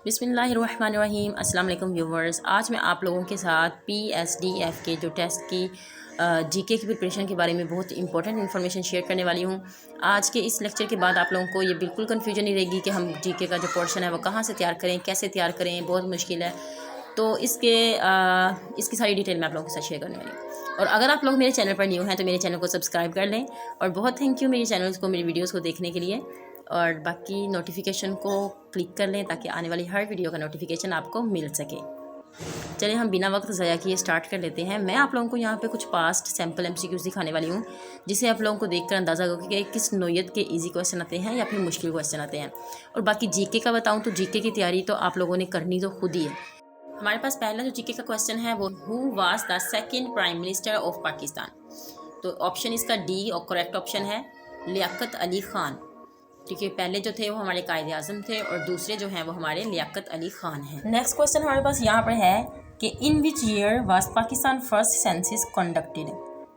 बिस्मिल्लाहिर्रहमानिर्रहीम। अस्सलाम वालेकुम व्यूवर्स। आज मैं आप लोगों के साथ PSDF के जो टेस्ट की जीके की प्रिपरेशन के बारे में बहुत इंपॉर्टेंट इन्फॉर्मेशन शेयर करने वाली हूँ। आज के इस लेक्चर के बाद आप लोगों को ये बिल्कुल कन्फ्यूजन नहीं रहेगी कि हम जीके का जो पोर्शन है वो कहाँ से तैयार करें, कैसे तैयार करें, बहुत मुश्किल है। तो इसकी सारी डिटेल मैं आप लोगों के साथ शेयर करने वाली हूँ। और अगर आप लोग मेरे चैनल पर न्यू हैं तो मेरे चैनल को सब्सक्राइब कर लें। और बहुत थैंक यू मेरे चैनल को, मेरी वीडियोज़ को देखने के लिए। और बाकी नोटिफिकेशन को क्लिक कर लें ताकि आने वाली हर वीडियो का नोटिफिकेशन आपको मिल सके। चलिए हम बिना वक्त ज़ाया किए स्टार्ट कर लेते हैं। मैं आप लोगों को यहाँ पे कुछ पास्ट सैम्पल MCQs दिखाने वाली हूँ, जिसे आप लोगों को देखकर अंदाज़ा होगा कि किस नोयत के इजी क्वेश्चन आते हैं या फिर मुश्किल क्वेश्चन आते हैं। और बाकी जीके का बताऊँ तो जीके की तैयारी तो आप लोगों ने करनी तो खुद ही है। हमारे पास पहला जो जीके का क्वेश्चन है वो who was the second prime minister of Pakistan. तो ऑप्शन इसका डी और करेक्ट ऑप्शन है लियाकत अली ख़ान। ठीक है, पहले जो थे वो हमारे कायदे आज़म थे और दूसरे जो हैं वो हमारे लियाकत अली ख़ान हैं। नेक्स्ट क्वेश्चन हमारे पास यहाँ पर है कि in which year was Pakistan first census conducted.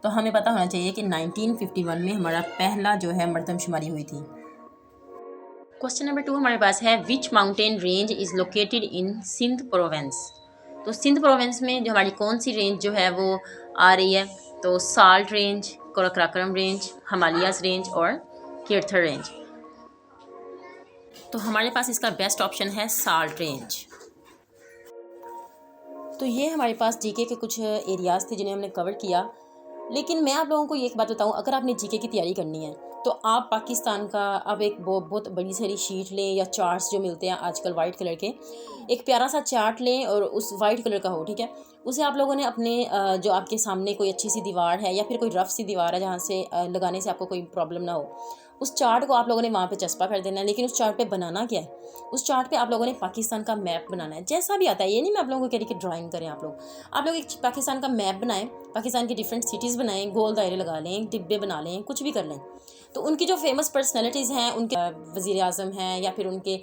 तो हमें पता होना चाहिए कि 1951 में हमारा पहला जो है मरदमशुमारी हुई थी। क्वेश्चन नंबर 2 हमारे पास है which mountain range is located in Sindh province. तो सिंध प्रोवेंस में जो हमारी कौन सी रेंज जो है वो आ रही है, तो salt range, Karakoram range, Himalayas range और किरथर रेंज। तो हमारे पास इसका बेस्ट ऑप्शन है साल्ट रेंज। तो ये हमारे पास जीके के कुछ एरियाज़ थे जिन्हें हमने कवर किया। लेकिन मैं आप लोगों को ये एक बात बताऊं, अगर आपने जीके की तैयारी करनी है तो आप पाकिस्तान का अब एक बहुत बड़ी सारी शीट लें या चार्ट्स जो मिलते हैं आजकल वाइट कलर के, एक प्यारा सा चार्ट लें और उस वाइट कलर का हो, ठीक है। उसे आप लोगों ने अपने जो आपके सामने कोई अच्छी सी दीवार है या फिर कोई रफ सी दीवार है जहाँ से लगाने से आपको कोई प्रॉब्लम ना हो, उस चार्ट को आप लोगों ने वहाँ पे चस्पा कर देना है। लेकिन उस चार्ट पे बनाना क्या है, उस चार्ट पे आप लोगों ने पाकिस्तान का मैप बनाना है, जैसा भी आता है। ये नहीं मैं आप लोगों को कह रही कि ड्राइंग करें, आप लोग एक पाकिस्तान का मैप बनाएं, पाकिस्तान की डिफरेंट सिटीज़ बनाएं, गोल दायरे लगा लें, डिब्बे बना लें, कुछ भी कर लें। तो उनकी जो फेमस पर्सनैलिटीज़ हैं, उनके वज़ीर आज़म हैं या फिर उनके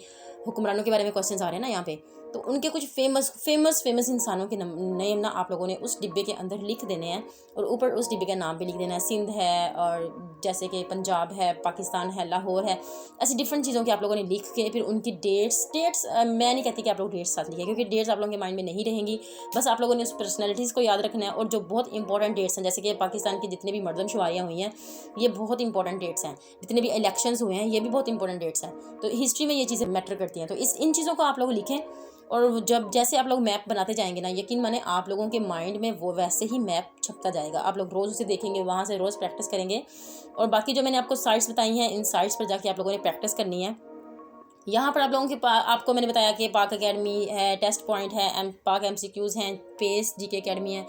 हुक्मरानों के बारे में क्वेश्चन आ रहे हैं ना यहाँ पे, तो उनके कुछ फेमस इंसानों के नेम ना आप लोगों ने उस डिब्बे के अंदर लिख देने हैं। और ऊपर उस डिब्बे का नाम भी लिख देना है, सिंध है और जैसे कि पंजाब है, पाकिस्तान है, लाहौर है, ऐसी डिफरेंट चीज़ों के आप लोगों ने लिख के फिर उनकी डेट्स मैं नहीं कहती कि आप लोग डेट्स साथ लिखें, क्योंकि डेट्स आप लोगों के माइंड में नहीं रहेंगी। बस आप लोगों ने उस पर्सनैलिटीज़ को याद रखना है। और जो बहुत इंपॉर्टेंट डेट्स हैं, जैसे कि पाकिस्तान की जितने भी मरदमशुमारियाँ हुई हैं, ये बहुत इंपॉर्टेंट डेट्स हैं। जितने भी इलेक्शंस हुए हैं, ये भी बहुत इंपॉर्टेंट डेट्स हैं। तो हिस्ट्री में ये चीज़ें मैटर करती हैं। तो इन चीज़ों को आप लोग लिखें। और जब जैसे आप लोग मैप बनाते जाएंगे ना, यकीन माने आप लोगों के माइंड में वो वैसे ही मैप छपता जाएगा। आप लोग रोज़ उसे देखेंगे, वहाँ से रोज़ प्रैक्टिस करेंगे। और बाकी जो मैंने आपको साइट्स बताई हैं, इन साइट्स पर जाके आप लोगों ने प्रैक्टिस करनी है। यहाँ पर आप लोगों के आपको मैंने बताया कि पाक अकेडमी है, टेस्ट पॉइंट है, पाक MCQs हैं, पेस GK अकेडमी है।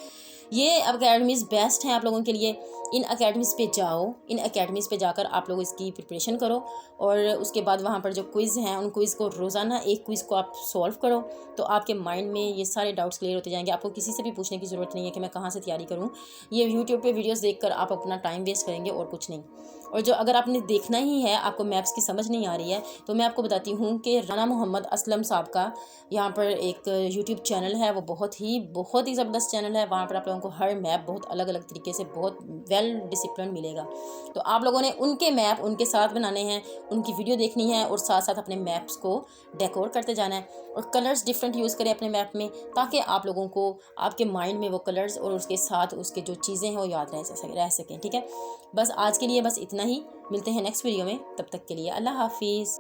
ये अकेडमीज़ बेस्ट हैं आप लोगों के लिए। इन अकेडमीज़ पे जाओ, इन अकेडमीज़ पे जाकर आप लोग इसकी प्रिपरेशन करो। और उसके बाद वहाँ पर जो क्विज़ हैं, उन क्विज़ को रोज़ाना एक क्विज़ को आप सॉल्व करो, तो आपके माइंड में ये सारे डाउट्स क्लियर होते जाएंगे। आपको किसी से भी पूछने की ज़रूरत नहीं है कि मैं कहाँ से तैयारी करूँ। ये यूट्यूब पे वीडियोस देखकर आप अपना टाइम वेस्ट करेंगे और कुछ नहीं। और जो अगर आपने देखना ही है, आपको मैप्स की समझ नहीं आ रही है, तो मैं आपको बताती हूँ कि राना मोहम्मद असलम साहब का यहाँ पर एक यूट्यूब चैनल है। वो बहुत ही ज़बरदस्त चैनल है। वहाँ पर आप लोगों को हर मैप बहुत अलग अलग तरीके से बहुत वेल डिसिप्लिन मिलेगा। तो आप लोगों ने उनके मैप उनके साथ बनाने हैं, उनकी वीडियो देखनी है और साथ साथ अपने मैप्स को डेकोर करते जाना है। और कलर्स डिफरेंट यूज़ करें अपने मैप में, ताकि आप लोगों को आपके माइंड में वो कलर्स और उसके साथ उसके जो चीज़ें हैं वो याद रह सकें। ठीक है, बस आज के लिए बस इतना ही। मिलते हैं नेक्स्ट वीडियो में, तब तक के लिए अल्लाह हाफिज़।